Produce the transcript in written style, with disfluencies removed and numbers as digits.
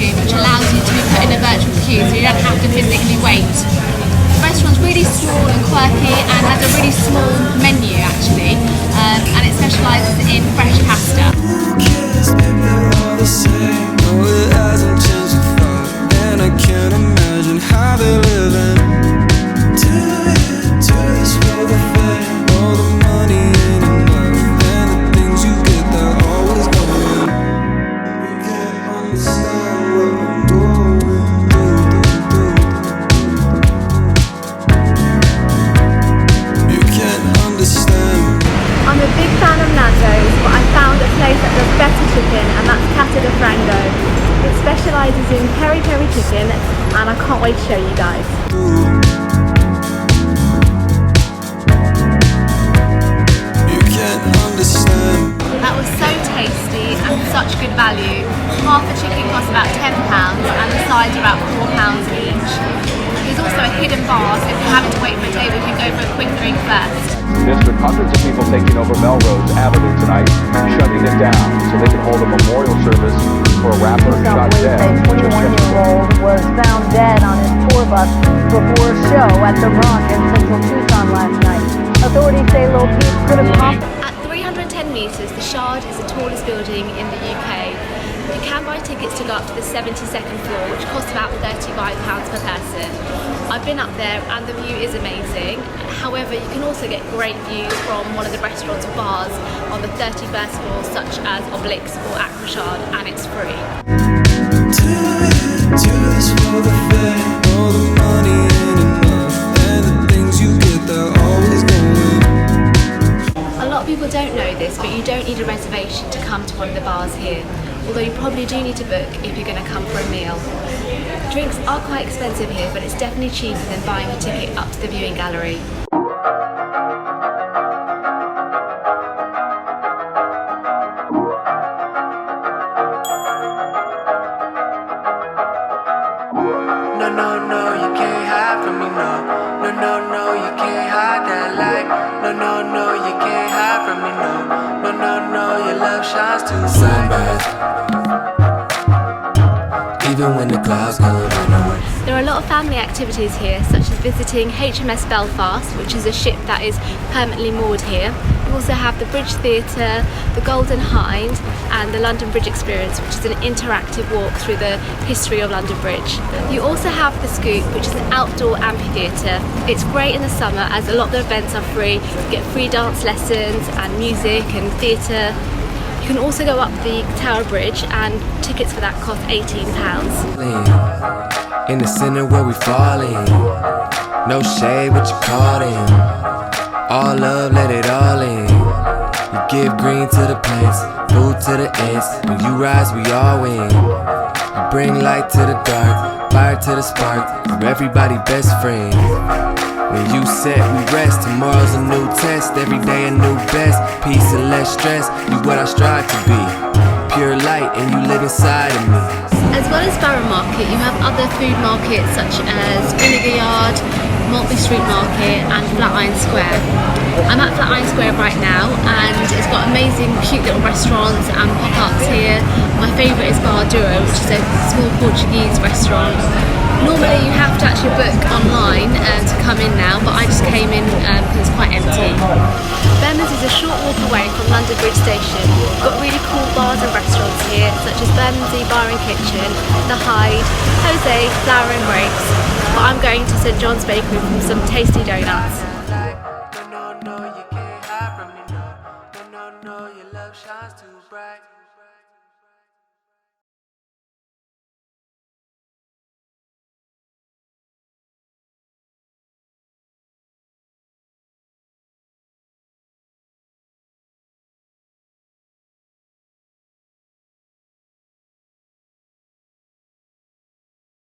queue, which allows you to be put in a virtual queue so you don't have to physically wait. The restaurant's really small and quirky and has a really small menu actually, and it specialises in fresh pasta. And that's Casa de Frango. It specialises in peri chicken and I can't wait to show you guys. That was so tasty and such good value. Half a chicken costs about £10 and the sides are about £4 each. There's also a hidden bar, so if you're having to wait for a table you can go for a quick drink first. District, hundreds of people taking over Melrose Avenue tonight, shutting it down so they can hold a memorial service for a rapper shot dead. A 21-year-old was found dead on his tour bus before a show at the Rock in central Tucson last night. Authorities say Lil Peep could have popped. At 310 metres, the Shard is the tallest building in the UK. You can buy tickets to go up to the 72nd floor, which costs about £35 per person. I've been up there and the view is amazing. However, you can also get great views from one of the restaurants or bars on the 31st floor, such as Oblix or Aquashard, and it's free. A lot of people don't know this, but you don't need a reservation to come to one of the bars here. Although you probably do need to book if you're going to come for a meal. Drinks are quite expensive here, but it's definitely cheaper than buying a ticket up to the viewing gallery. No, you can't hide from me, no, you can't hide that light. No, you can't hide from me, no, your love shines too bright. Even when the clouds come in. There are a lot of family activities here, such as visiting HMS Belfast, which is a ship that is permanently moored here. You also have the Bridge Theatre, the Golden Hind and the London Bridge Experience, which is an interactive walk through the history of London Bridge. You also have the Scoop, which is an outdoor amphitheatre. It's great in the summer as a lot of the events are free. You get free dance lessons and music and theatre. You can also go up the Tower Bridge and tickets for that cost £18. In the center where we falling, no shade what you call them. All love, let it all in. You give green to the plants, food to the ants. When you rise, we all win. You bring light to the dark, fire to the spark. You're everybody best friend. When you set, we rest. Tomorrow's a new test, every day a new best. Peace and less stress, you what I strive to be. Pure light and you live inside of me. As well as Borough Market, you have other food markets such as Vinegar, Maltby Street Market and Flatiron Square. I'm at Flatiron Square right now and it's got amazing cute little restaurants and pop-ups here. My favourite is Douro, which is a small Portuguese restaurant. Normally you have to actually book online to come in now, but I just came in because it's quite empty. Bermondsey is a short walk away from London Bridge Station. We've got really cool bars and restaurants here, such as Bermondsey Bar and Kitchen, The Hide, Jose, Flower and Grapes. But I'm going to St.Johns Bakery for some tasty donuts. No, you can't hide from me, no, your love shines too bright.